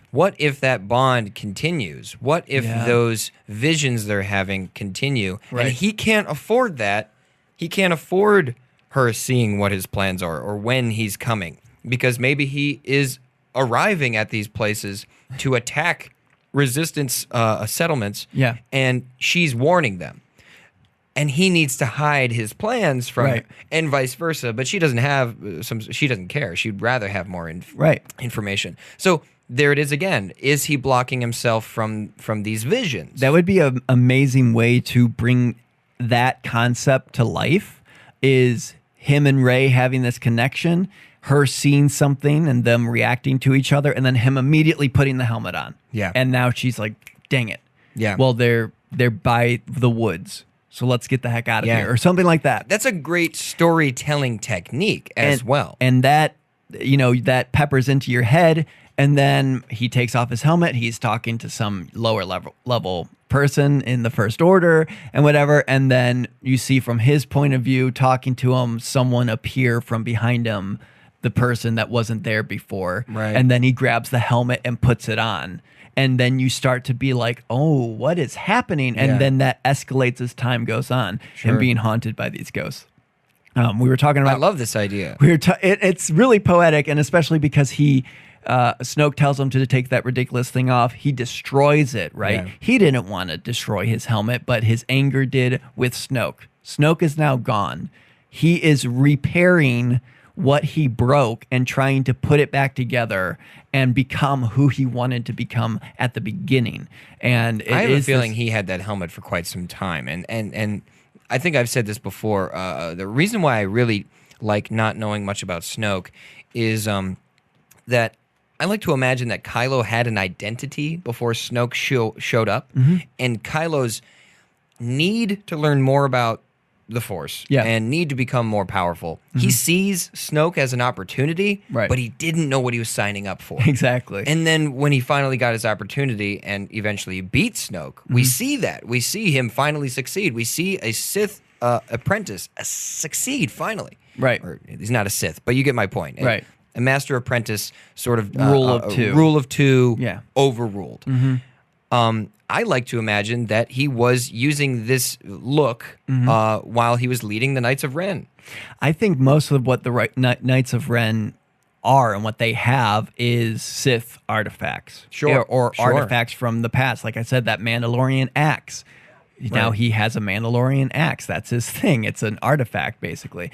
What if that bond continues? What if those visions they're having continue? Right. And he can't afford that. He can't afford her seeing what his plans are or when he's coming, because maybe he is arriving at these places to attack resistance settlements, and she's warning them. And he needs to hide his plans from her, and vice versa. But she doesn't have she doesn't care. She'd rather have more information. So there it is again. Is he blocking himself from these visions? That would be an amazing way to bring that concept to life, is him and Rey having this connection, her seeing something and them reacting to each other, and then him immediately putting the helmet on. Yeah. And now she's like, dang it. Yeah. Well, they're by the woods, so let's get the heck out of here, or something like that. That's a great storytelling technique as well. And that, that peppers into your head, and then he takes off his helmet. He's talking to some lower level person in the First Order and whatever, and then you see from his point of view talking to him, someone appear from behind him, the person that wasn't there before, and then he grabs the helmet and puts it on, and then you start to be like, oh, what is happening? And then that escalates as time goes on, and being haunted by these ghosts. We were talking about. I love this idea. It's really poetic, and especially because Snoke tells him to take that ridiculous thing off. He destroys it, right? Yeah. He didn't want to destroy his helmet, but his anger did with Snoke. Snoke is now gone. He is repairing what he broke and trying to put it back together and become who he wanted to become at the beginning. And I have a feeling he had that helmet for quite some time. And I think I've said this before. The reason why I really like not knowing much about Snoke is that I like to imagine that Kylo had an identity before Snoke showed up. And Kylo's need to learn more about the Force and need to become more powerful. He sees Snoke as an opportunity, but he didn't know what he was signing up for. Exactly. And then when he finally got his opportunity and eventually beat Snoke, we see that. We see him finally succeed. We see a Sith apprentice succeed finally. Right. Or, he's not a Sith, but you get my point. Right. A master apprentice sort of rule of two. Rule of two overruled. Mm-hmm. I like to imagine that he was using this look while he was leading the Knights of Ren. I think most of what the Knights of Ren are and what they have is Sith artifacts. Or artifacts from the past. Like I said, that Mandalorian axe. Now he has a Mandalorian axe. That's his thing. It's an artifact, basically.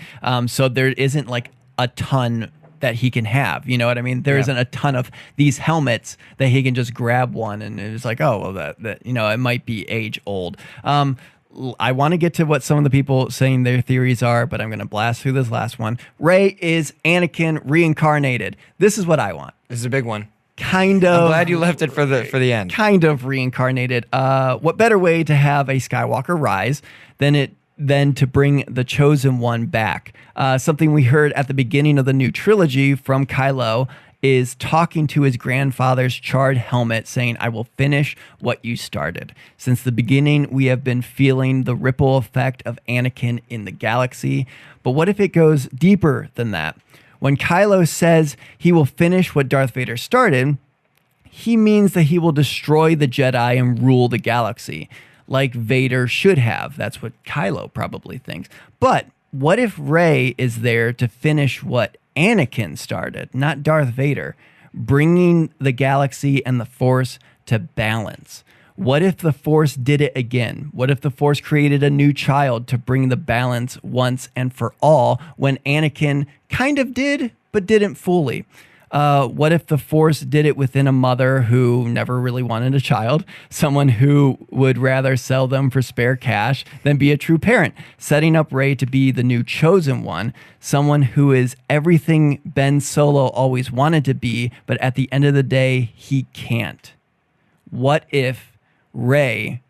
So there isn't like a ton that he can have. You know what I mean? There isn't a ton of these helmets that he can just grab one and it's like, oh, well, that you know, it might be age old. I want to get to what some of the people saying their theories are, but I'm going to blast through this last one. Rey is Anakin reincarnated. This is what I want. This is a big one. Kind of. I'm glad you left it for the end. Kind of reincarnated. What better way to have a Skywalker rise than to bring the Chosen One back? Something we heard at the beginning of the new trilogy from Kylo is talking to his grandfather's charred helmet, saying, I will finish what you started. Since the beginning, we have been feeling the ripple effect of Anakin in the galaxy. But what if it goes deeper than that? When Kylo says he will finish what Darth Vader started, he means that he will destroy the Jedi and rule the galaxy, like Vader should have. That's what Kylo probably thinks. But what if Rey is there to finish what Anakin started, not Darth Vader, bringing the galaxy and the Force to balance? What if the Force did it again? What if the Force created a new child to bring the balance once and for all when Anakin kind of did, but didn't fully? What if the Force did it within a mother who never really wanted a child, someone who would rather sell them for spare cash than be a true parent, setting up Rey to be the new Chosen One, someone who is everything Ben Solo always wanted to be, but at the end of the day, he can't? What if Rey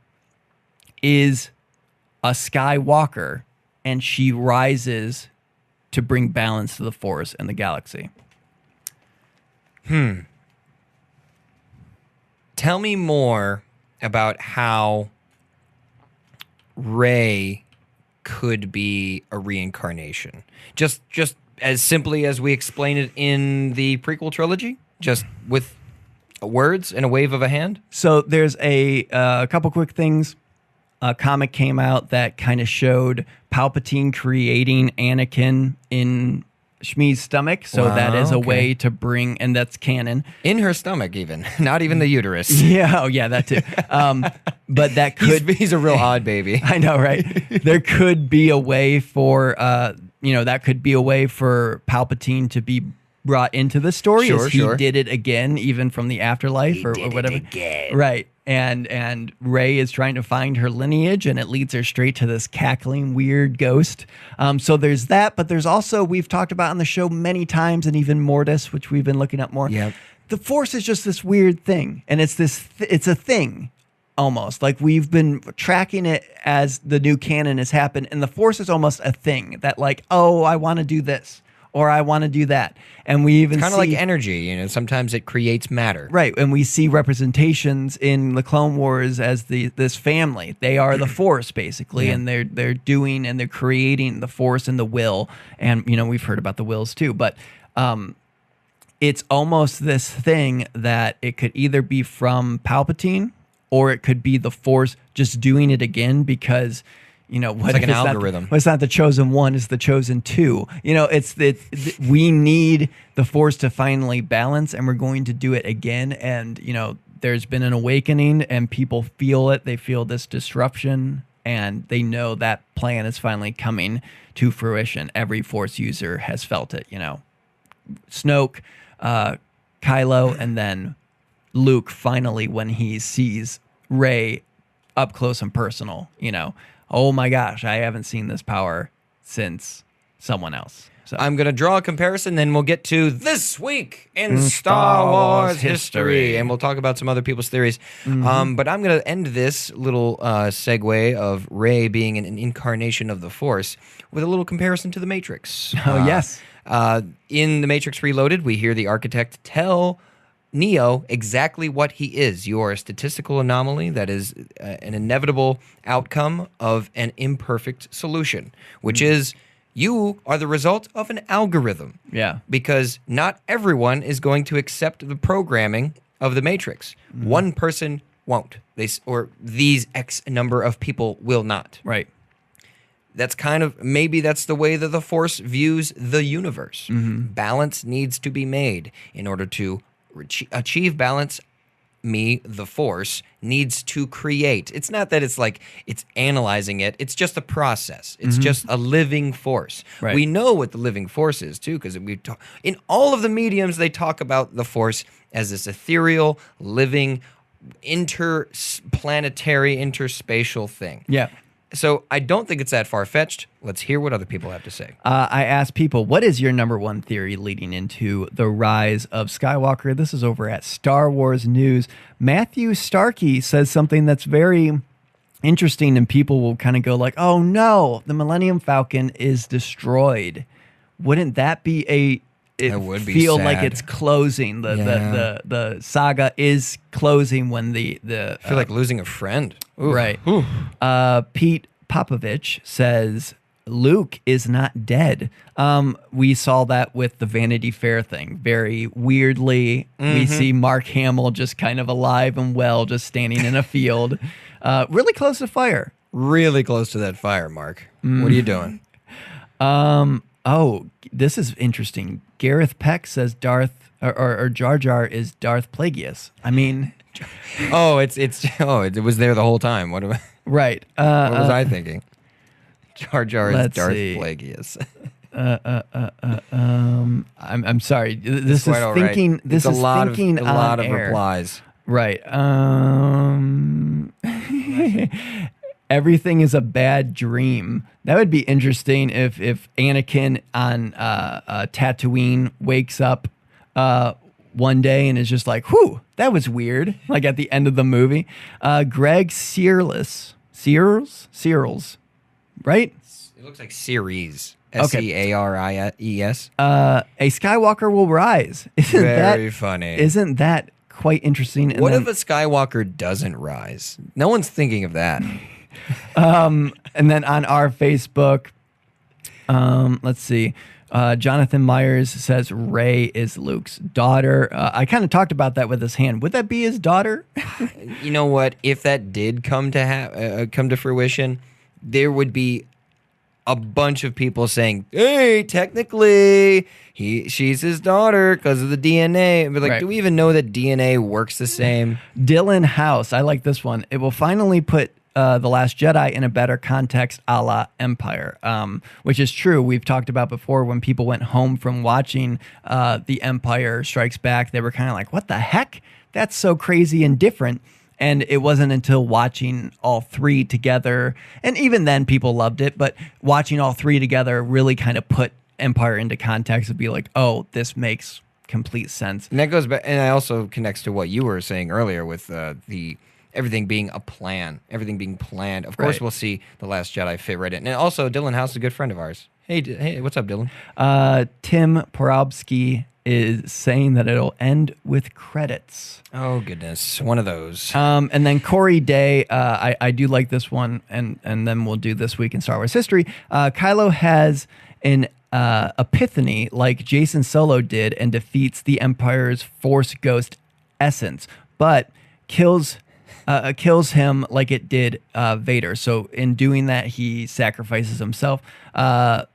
is a Skywalker and she rises to bring balance to the Force and the galaxy? Tell me more about how Rey could be a reincarnation. Just as simply as we explain it in the prequel trilogy, just with words and a wave of a hand. So there's a couple quick things. A comic came out that kind of showed Palpatine creating Anakin in Shmi's stomach, so Wow, that is a okay. way to bring, and that's canon. In her stomach, even. Not even the uterus. Yeah, oh yeah, that too. But that could He's a real odd baby. I know, right? There could be a way for, that could be a way for Palpatine to be brought into the story. Sure, as he sure. did it again, even from the afterlife or whatever. Right. And Rey is trying to find her lineage, and it leads her straight to this cackling, weird ghost. So there's that, but there's also, we've talked about on the show many times, and even Mortis, which we've been looking up more. Yep. The Force is just this weird thing, and it's it's a thing. Almost like we've been tracking it as the new canon has happened, and the Force is almost a thing that, like, oh, I want to do this or I want to do that, and we even Kind of like energy, sometimes it creates matter. right, and we see representations in the Clone Wars as this family. They are the Force basically, and they're doing and they're creating the Force and the will, and we've heard about the wills too, but it's almost this thing that it could either be from Palpatine, or it could be the Force just doing it again because, It's like an algorithm. It's not the chosen one, it's the chosen two. We need the Force to finally balance, and we're going to do it again. And, there's been an awakening, and people feel it. They feel this disruption, and they know that plan is finally coming to fruition. Every Force user has felt it, Snoke, Kylo, and then Luke finally when he sees Rey up close and personal, oh my gosh, I haven't seen this power since someone else. So I'm going to draw a comparison, then we'll get to This Week in Star Wars History, and we'll talk about some other people's theories. But I'm going to end this little segue of Rey being an incarnation of the Force with a little comparison to The Matrix. Oh, yes. In The Matrix Reloaded, we hear the architect tell Neo exactly what he is. You are a statistical anomaly that is an inevitable outcome of an imperfect solution, which is you are the result of an algorithm. Yeah. Because not everyone is going to accept the programming of the Matrix. One person won't. These X number of people will not. Right. That's maybe that's the way that the Force views the universe. Balance needs to be made in order to achieve balance. The Force, needs to create. It's not that it's analyzing it. It's just a process. It's just a living force. Right. We know what the living force is, too, because in all of the mediums, they talk about the Force as this ethereal, living, interplanetary, interspatial thing. Yeah. So I don't think it's that far-fetched. Let's hear what other people have to say. I asked people, what is your number one theory leading into the rise of Skywalker? This is over at Star Wars News. Matthew Starkey says something that's very interesting, and people will kind of go like, oh no, the Millennium Falcon is destroyed. Wouldn't that be That would be feel sad. like it's closing? The saga is closing when I feel like losing a friend. Ooh. Right. Pete Popovich says Luke is not dead. We saw that with the Vanity Fair thing. Very weirdly, we see Mark Hamill just kind of alive and well, just standing in a field, really close to fire. Really close to that fire, Mark. What are you doing? Oh, this is interesting. Gareth Peck says Jar Jar is Darth Plagueis. I mean, it was there the whole time. What right? What was I thinking? Jar Jar is Darth Plagueis. I'm sorry. This is quite thinking. Right. This it's is a lot thinking of, a lot on of air. replies. Right. Everything is a bad dream. That would be interesting if Anakin on Tatooine wakes up one day and is just like, whew, that was weird. Like at the end of the movie. Greg Searles, right? It looks like Series. Searies. A Skywalker will rise. Very funny. Isn't that quite interesting? What if a Skywalker doesn't rise? No one's thinking of that. And then on our Facebook, let's see. Jonathan Myers says Rey is Luke's daughter. I kind of talked about that with his hand. Would that be his daughter? You know what? If that did come to fruition, there would be a bunch of people saying, "Hey, technically, she's his daughter because of the DNA." But do we even know that DNA works the same? Dylan House, I like this one. It will finally put The Last Jedi in a better context, a la Empire, which is true. We've talked about before when people went home from watching The Empire Strikes Back, they were kind of like, "What the heck? That's so crazy and different." And it wasn't until watching all three together, and even then people loved it, but watching all three together really kind of put Empire into context and be like, oh, this makes complete sense. And that goes back, and it also connects to what you were saying earlier with the everything being a plan, everything being planned. Of course, we'll see The Last Jedi fit right in. And also, Dylan House is a good friend of ours. Hey, what's up, Dylan? Tim Porobsky is saying that it'll end with credits. Oh, goodness. One of those. And then Corey Day, I do like this one, and then we'll do This Week in Star Wars History. Kylo has an epiphany like Jason Solo did and defeats the Empire's Force Ghost essence, but kills kills him like it did Vader. So in doing that, he sacrifices himself. Then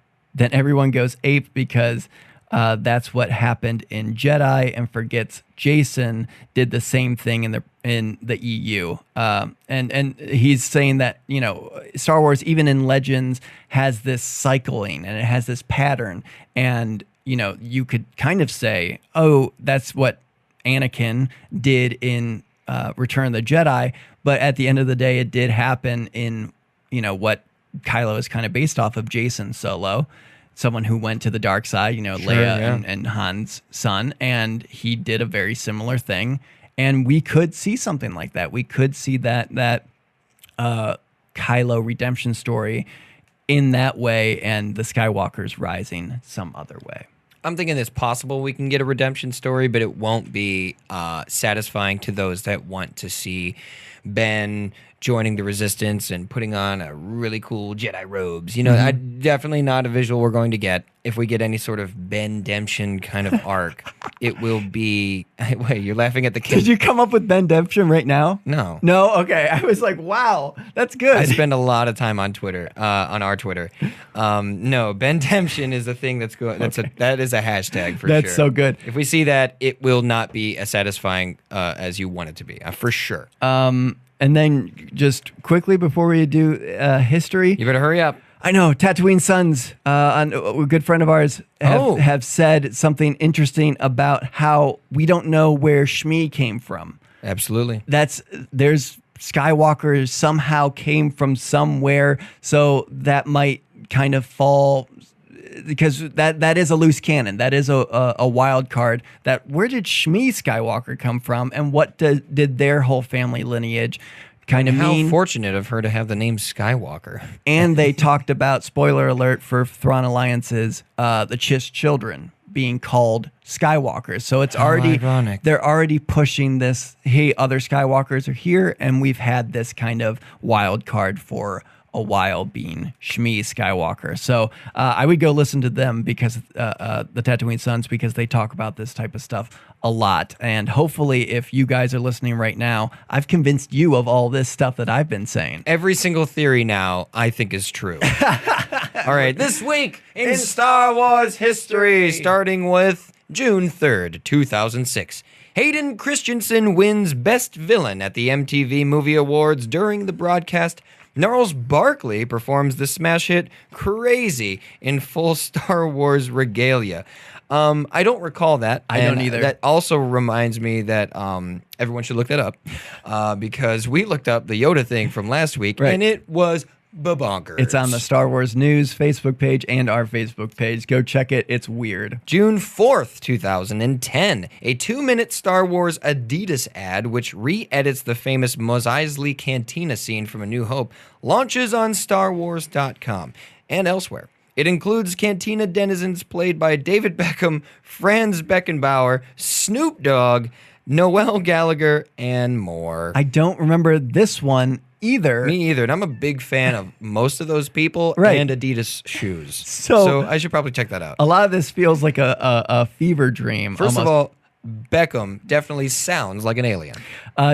everyone goes ape because that's what happened in Jedi, and forgets Jason did the same thing in the EU. And he's saying that, you know, Star Wars, even in Legends, has this cycling and it has this pattern. And, you know, you could kind of say, oh, that's what Anakin did in Return of the Jedi. But at the end of the day, it did happen in, you know, what Kylo is kind of based off of, Jason Solo. Someone who went to the dark side, you know, Sure, Leia yeah. and Han's son, and he did a very similar thing. And we could see something like that. We could see that Kylo redemption story in that way, and the Skywalkers rising some other way. I'm thinking it's possible we can get a redemption story, but it won't be satisfying to those that want to see Ben joining the Resistance and putting on a really cool Jedi robes. You know, definitely not a visual we're going to get. If we get any sort of Ben-demption kind of arc, it will be... Wait, you're laughing at the kid? Did you come up with Ben-demption right now? No. No? Okay. I was like, wow, that's good. I spend a lot of time on Twitter, on our Twitter. No, Ben-demption is a thing that's going... That is a hashtag for sure. That's so good. If we see that, it will not be as satisfying as you want it to be, for sure. And then just quickly before we do history... You better hurry up. I know, Tattooine Sons, a good friend of ours, have said something interesting about how we don't know where Shmi came from. Absolutely. There's Skywalker somehow came from somewhere, so that might kind of fall, because that is a loose cannon. That is a wild card. That where did Shmi Skywalker come from, and what did their whole family lineage kind of mean? How fortunate of her to have the name Skywalker. And they talked about, spoiler alert for Thrawn Alliances, the Chiss children being called Skywalkers. So it's already ironic. They're already pushing this, hey, other Skywalkers are here, and we've had this kind of wild card for a while being Shmi Skywalker. So I would go listen to them, because the Tattooine Sons, because they talk about this type of stuff a lot. And hopefully, if you guys are listening right now, I've convinced you of all this stuff that I've been saying. Every single theory now, I think, is true. All right, this week in Star Wars history, starting with June 3rd, 2006. Hayden Christensen wins Best Villain at the MTV Movie Awards. During the broadcast, Gnarls Barkley performs the smash hit Crazy in full Star Wars regalia. I don't recall that. I don't either. That also reminds me that everyone should look that up, because we looked up the Yoda thing from last week, Right. and it was bonkers. It's on the Star Wars News Facebook page and our Facebook page. Go check it. It's weird. June 4th, 2010, a 2-minute Star Wars Adidas ad, which re-edits the famous Mos Eisley Cantina scene from A New Hope, launches on StarWars.com and elsewhere. It includes Cantina denizens played by David Beckham, Franz Beckenbauer, Snoop Dogg, Noel Gallagher, and more. I don't remember this one either. Me either, and I'm a big fan of most of those people Right. and Adidas shoes. So I should probably check that out. a lot of this feels like a fever dream. First of almost. all, Beckham definitely sounds like an alien.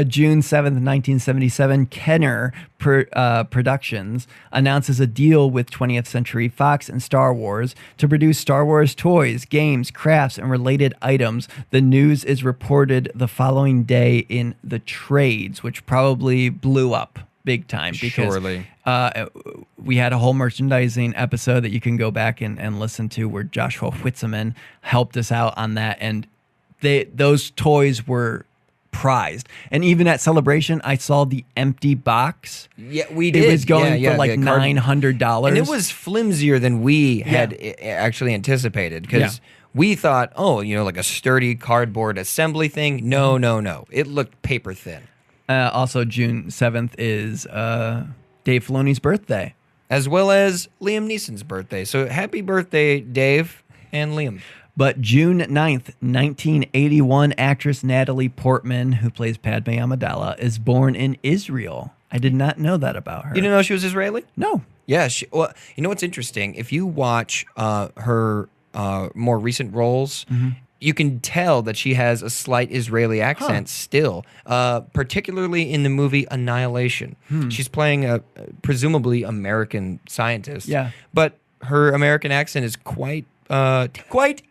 June 7th, 1977, Kenner Productions announces a deal with 20th Century Fox and Star Wars to produce Star Wars toys, games, crafts, and related items. The news is reported the following day in the trades, which probably blew up big time, because Surely. we had a whole merchandising episode that you can go back and listen to, where Joshua Whitzeman helped us out on that, and those toys were prized. And even at Celebration, I saw the empty box. Yeah, we did. It was going for like the card- $900. And it was flimsier than we had actually anticipated, because we thought, like a sturdy cardboard assembly thing. No. It looked paper thin. Also, June 7th is Dave Filoni's birthday. As well as Liam Neeson's birthday. So happy birthday, Dave and Liam. But June 9th, 1981, actress Natalie Portman, who plays Padme Amidala, is born in Israel. I did not know that about her. You didn't know she was Israeli? No. Yeah. Well, you know what's interesting? If you watch her more recent roles, you can tell that she has a slight Israeli accent still, particularly in the movie Annihilation. She's playing a presumably American scientist. Yeah. But her American accent is quite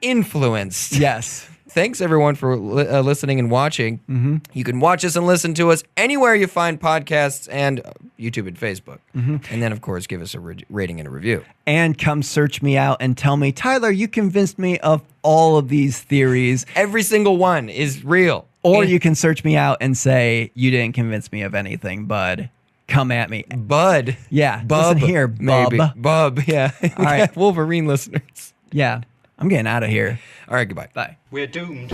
influenced. Yes. Thanks, everyone, for listening and watching. You can watch us and listen to us anywhere you find podcasts and YouTube and Facebook. And then, of course, give us a rating and a review. And come search me out and tell me, Tyler, you convinced me of all of these theories. Every single one is real. Or you can search me out and say, you didn't convince me of anything, bud. Come at me. Bud. Yeah. Bub. Listen here, bub. Maybe. Bub, yeah. All right. Wolverine listeners. Yeah. I'm getting out of here. All right, goodbye. Bye. We're doomed.